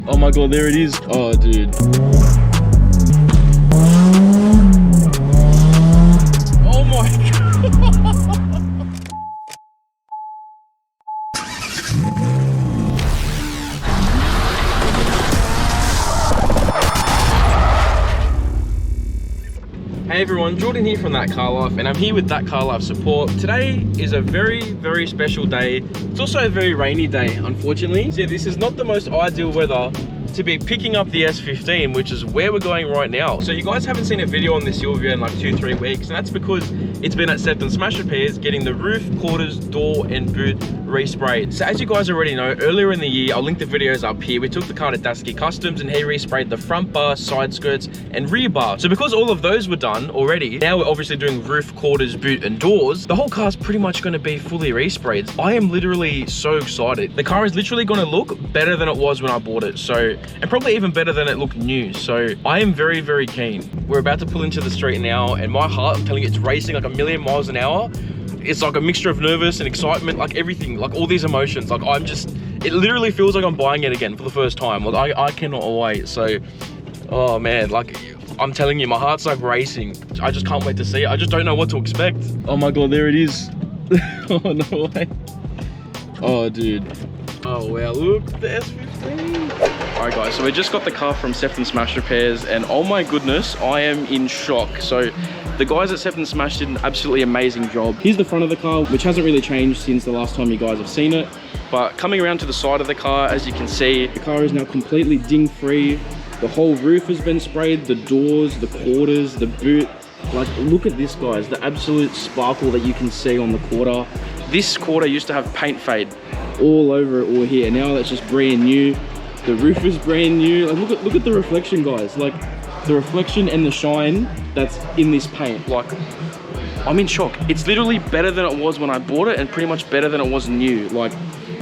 Oh my god, there it is. Oh, dude. Oh my god. Hey everyone, Jordan here from ThatCarLife, and I'm here with ThatCarLife support. Today is a very special day. It's also a very rainy day, unfortunately. So yeah, this is not the most ideal weather to be picking up the S15, which is where we're going right now. So you guys haven't seen a video on this Silvia in like 2-3 weeks, and that's because it's been at Sefton Smash Repairs getting the roof, quarters, door and boot resprayed. So as you guys already know, earlier in the year, I'll link the videos up here, we took the car to Dasky Customs and he resprayed the front bar, side skirts and rear bar. So because all of those were done already, now we're obviously doing roof, quarters, boot and doors. The whole car's pretty much going to be fully resprayed. I am literally so excited. The car is literally going to look better than it was when I bought it, so, and probably even better than it looked new. So I am very keen. We're about to pull into the street now, and my heart, I'm telling you, it's racing like a million miles an hour. It's like a mixture of nervous and excitement, like everything, like all these emotions. Like I'm just, it literally feels like I'm buying it again for the first time. Like I cannot wait. So, oh man, like I'm telling you, my heart's like racing. I just can't wait to see it. I just don't know what to expect. Oh my god, there it is. Oh no way. Oh dude. Oh wow, look, the S15. Alright guys, so we just got the car from Sefton Smash Repairs, and oh my goodness, I am in shock. So the guys at Sefton Smash did an absolutely amazing job. Here's the front of the car, which hasn't really changed since the last time you guys have seen it. But coming around to the side of the car, as you can see, the car is now completely ding-free. The whole roof has been sprayed, the doors, the quarters, the boot. Like, look at this, guys, the absolute sparkle that you can see on the quarter. This quarter used to have paint fade all over it, all here. Now that's just brand new. The roof is brand new. Like, look at the reflection, guys. Like, the reflection and the shine that's in this paint. Like, I'm in shock. It's literally better than it was when I bought it, and pretty much better than it was new. Like,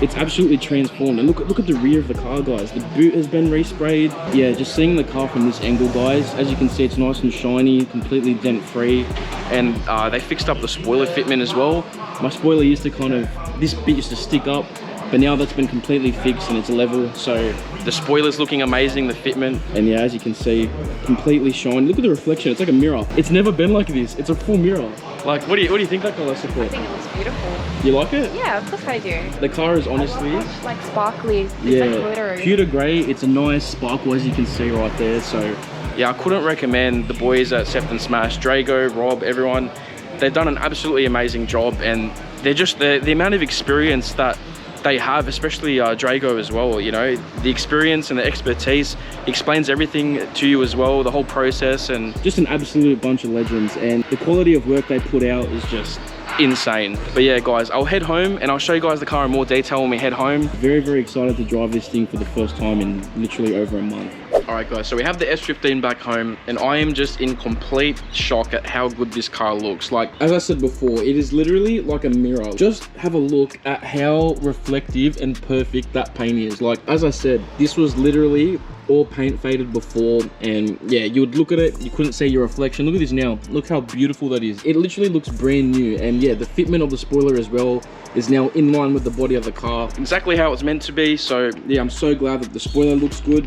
it's absolutely transformed. And look at the rear of the car, guys. The boot has been resprayed. Yeah, just seeing the car from this angle, guys, as you can see, it's nice and shiny, completely dent free. And they fixed up the spoiler fitment as well. My spoiler used to kind of, this bit used to stick up, but now that's been completely fixed and it's level. So the spoiler's looking amazing, the fitment, and yeah, as you can see, completely shiny. Look at the reflection, it's like a mirror. It's never been like this. It's a full mirror. Like, what do you think that colour support? I think it looks beautiful. You like it? Yeah, of course I do. The car is honestly, It's like sparkly. It's yeah, like glittery. pewter grey. It's a nice sparkle, as you can see right there. So yeah, I couldn't recommend the boys at Sefton Smash, Drago, Rob, everyone. They've done an absolutely amazing job, and they're just the amount of experience that they have, especially Drago as well, you know, the experience and the expertise explains everything to you as well, the whole process, and just an absolute bunch of legends, and the quality of work they put out is just insane. But yeah guys, I'll head home and I'll show you guys the car in more detail when we head home. Very excited to drive this thing for the first time in literally over a month. Alright guys, so we have the S15 back home, and I am just in complete shock at how good this car looks. Like, as I said before, it is literally like a mirror. Just have a look at how reflective and perfect that paint is. Like, as I said, this was literally all paint faded before, and yeah, you would look at it, you couldn't see your reflection. Look at this now, look how beautiful that is. It literally looks brand new, and yeah, the fitment of the spoiler as well is now in line with the body of the car, exactly how it's meant to be. So yeah, I'm so glad that the spoiler looks good.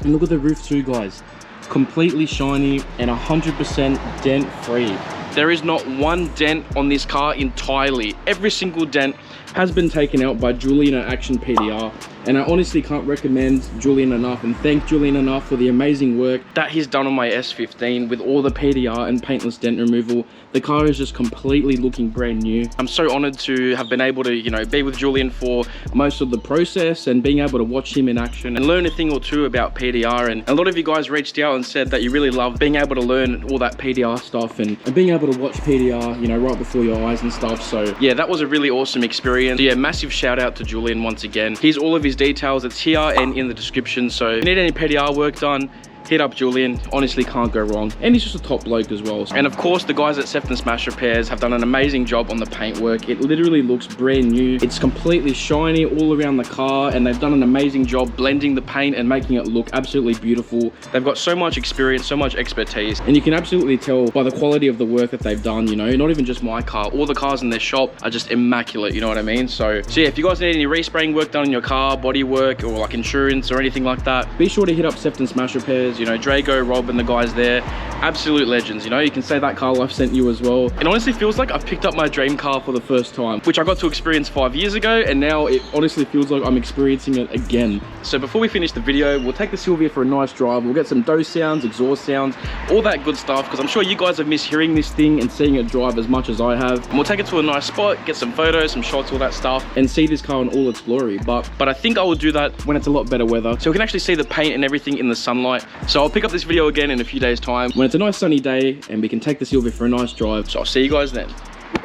And look at the roof too, guys, completely shiny and 100% dent free. There is not one dent on this car entirely. Every single dent has been taken out by Julian at actionpdr, and I honestly can't recommend Julian enough and thank Julian enough for the amazing work that he's done on my S15 with all the PDR and paintless dent removal. The car is just completely looking brand new. I'm so honored to have been able to, you know, be with Julian for most of the process and being able to watch him in action and learn a thing or two about PDR. And a lot of you guys reached out and said that you really love being able to learn all that PDR stuff and being able to watch PDR, you know, right before your eyes and stuff. So yeah, that was a really awesome experience. So yeah, massive shout out to Julian once again. Here's all of his details, it's here and in the description. So if you need any PDR work done, hit up Julian. Honestly, can't go wrong. And he's just a top bloke as well. And of course, the guys at Sefton Smash Repairs have done an amazing job on the paintwork. It literally looks brand new. It's completely shiny all around the car, and they've done an amazing job blending the paint and making it look absolutely beautiful. They've got so much experience, so much expertise, and you can absolutely tell by the quality of the work that they've done, you know, not even just my car, all the cars in their shop are just immaculate, you know what I mean? So yeah, if you guys need any respraying work done in your car, body work, or like insurance or anything like that, be sure to hit up Sefton Smash Repairs. You know, Drago, Rob, and the guys there, absolute legends. You know, you can say that ThatCarLife sent you as well. It honestly feels like I've picked up my dream car for the first time, which I got to experience 5 years ago, and now it honestly feels like I'm experiencing it again. So before we finish the video, we'll take the Silvia for a nice drive. We'll get some dose sounds, exhaust sounds, all that good stuff, because I'm sure you guys have missed hearing this thing and seeing it drive as much as I have. And we'll take it to a nice spot, get some photos, some shots, all that stuff, and see this car in all its glory. But I think I will do that when it's a lot better weather, so we can actually see the paint and everything in the sunlight. So I'll pick up this video again in a few days time when it's a nice sunny day and we can take the Silvia for a nice drive. So I'll see you guys then.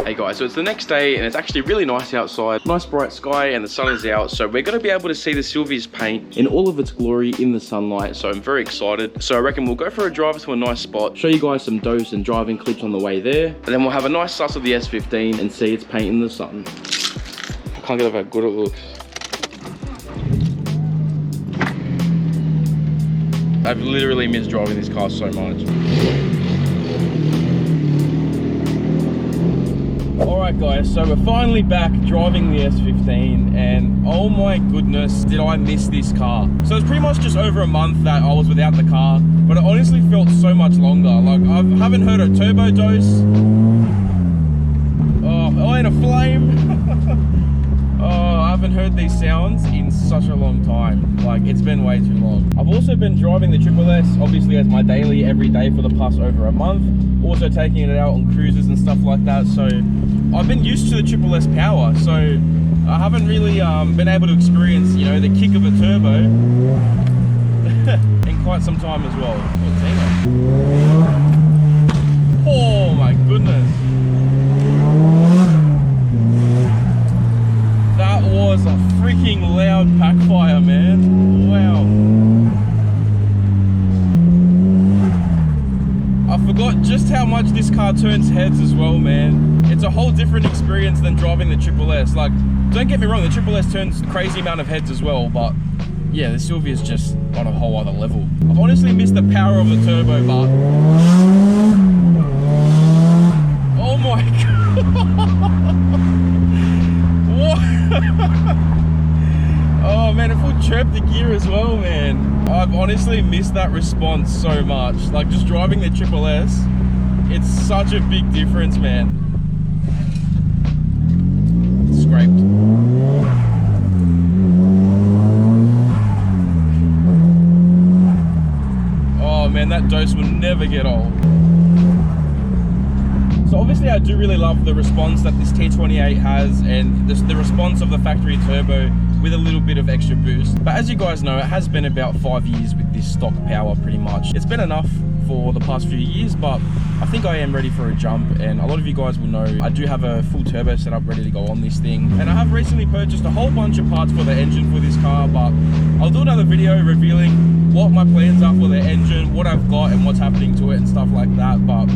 Hey guys, so it's the next day and it's actually really nice outside. Nice bright sky and the sun is out, so we're going to be able to see the Silvia's paint in all of its glory in the sunlight. So I'm very excited. So I reckon we'll go for a drive to a nice spot, show you guys some dose and driving clips on the way there, and then we'll have a nice suss of the S15 and see its paint in the sun. I can't get over how good it looks. I've literally missed driving this car so much. Alright guys, so we're finally back driving the S15, and oh my goodness, did I miss this car. So it's pretty much just over a month that I was without the car, but it honestly felt so much longer. Like, I haven't heard a turbo dose. Oh, ain't a flame. Oh, I haven't heard these sounds in such a long time. Like, it's been way too long. I've also been driving the Triple S, obviously, as my daily every day for the past over a month. Also taking it out on cruises and stuff like that. So I've been used to the Triple S power. So I haven't really been able to experience, you know, the kick of a turbo in quite some time as well. Oh my goodness. That was a freaking loud backfire, man. Wow. I forgot just how much this car turns heads as well, man. It's a whole different experience than driving the Triple S. Like, don't get me wrong, the Triple S turns crazy amount of heads as well, but yeah, the Silvia's just on a whole other level. I've honestly missed the power of the turbo, but oh my god. Oh man, it full chirped the gear as well, man. I've honestly missed that response so much. Like, just driving the Triple S, it's such a big difference, man. Scraped. Oh man, that dose will never get old. So obviously I do really love the response that this T28 has, and the response of the factory turbo with a little bit of extra boost. But as you guys know, it has been about 5 years with this stock power pretty much. It's been enough for the past few years, but I think I am ready for a jump, and a lot of you guys will know I do have a full turbo setup ready to go on this thing. And I have recently purchased a whole bunch of parts for the engine for this car, but I'll do another video revealing what my plans are for the engine, what I've got and what's happening to it and stuff like that. But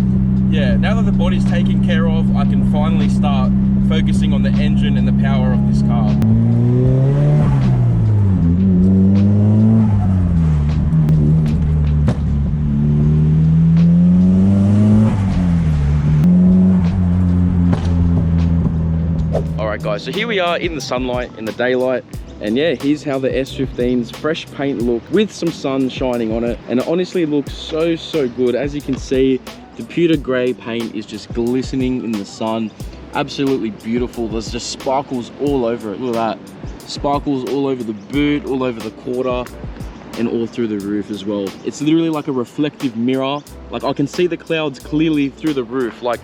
yeah, now that the body's taken care of, I can finally start focusing on the engine and the power of this car. Alright guys, so here we are in the sunlight, in the daylight. And yeah, here's how the S15's fresh paint look with some sun shining on it. And it honestly looks so good. As you can see, the pewter grey paint is just glistening in the sun. Absolutely beautiful. There's just sparkles all over it. Look at that. Sparkles all over the boot, all over the quarter, and all through the roof as well. It's literally like a reflective mirror. Like, I can see the clouds clearly through the roof. Like,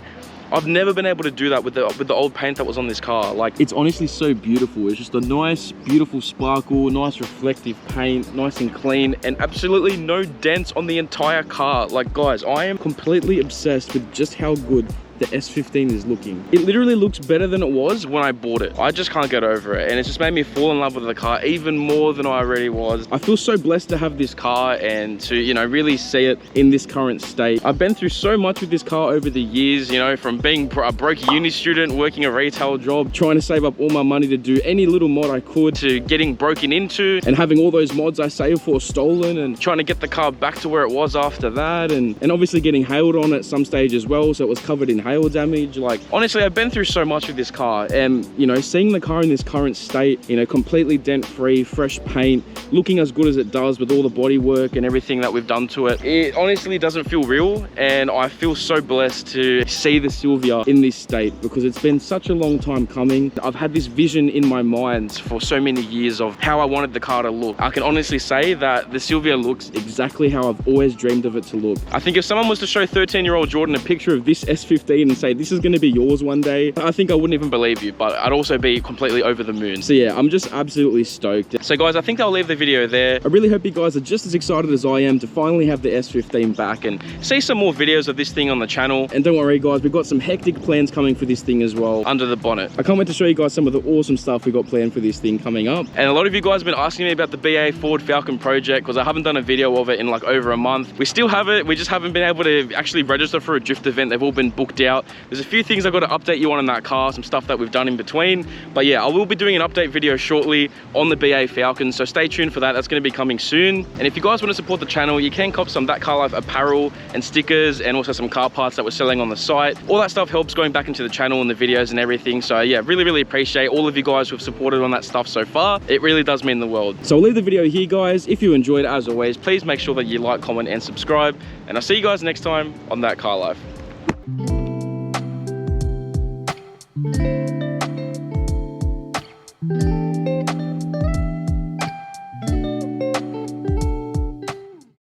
I've never been able to do that with the old paint that was on this car. Like, it's honestly so beautiful. It's just a nice, beautiful sparkle, nice reflective paint, nice and clean, and absolutely no dents on the entire car. Like, guys, I am completely obsessed with just how good the S15 is looking. It literally looks better than it was when I bought it. I just can't get over it, and it's just made me fall in love with the car even more than I already was. I feel so blessed to have this car and to, you know, really see it in this current state. I've been through so much with this car over the years, you know, from being a broke uni student, working a retail job, trying to save up all my money to do any little mod I could, to getting broken into and having all those mods I saved for stolen, and trying to get the car back to where it was after that, and obviously getting hailed on at some stage as well, so it was covered in hail damage. Like, honestly, I've been through so much with this car, and you know, seeing the car in this current state, you know, completely dent free, fresh paint, looking as good as it does with all the body work and everything that we've done to it, it honestly doesn't feel real. And I feel so blessed to see the Silvia in this state, because it's been such a long time coming. I've had this vision in my mind for so many years of how I wanted the car to look. I can honestly say that the Silvia looks exactly how I've always dreamed of it to look. I think if someone was to show 13-year-old Jordan a picture of this S15 and say, this is going to be yours one day, I think I wouldn't even believe you, but I'd also be completely over the moon. So yeah, I'm just absolutely stoked. So guys, I think I'll leave the video there. I really hope you guys are just as excited as I am to finally have the S15 back and see some more videos of this thing on the channel. And don't worry guys, we've got some hectic plans coming for this thing as well under the bonnet. I can't wait to show you guys some of the awesome stuff we got planned for this thing coming up. And a lot of you guys have been asking me about the BA Ford Falcon project, because I haven't done a video of it in like over a month. We still have it, we just haven't been able to actually register for a drift event. They've all been booked out. There's a few things I've got to update you on that car, some stuff that we've done in between. But yeah, I will be doing an update video shortly on the BA Falcon, so stay tuned for that. That's going to be coming soon. And if you guys want to support the channel, you can cop some ThatCarLife apparel and stickers, and also some car parts that we're selling on the site. All that stuff helps going back into the channel and the videos and everything. So yeah, really appreciate all of you guys who have supported on that stuff so far. It really does mean the world. So I'll leave the video here guys. If you enjoyed it, as always, please make sure that you like, comment and subscribe, and I'll see you guys next time on ThatCarLife.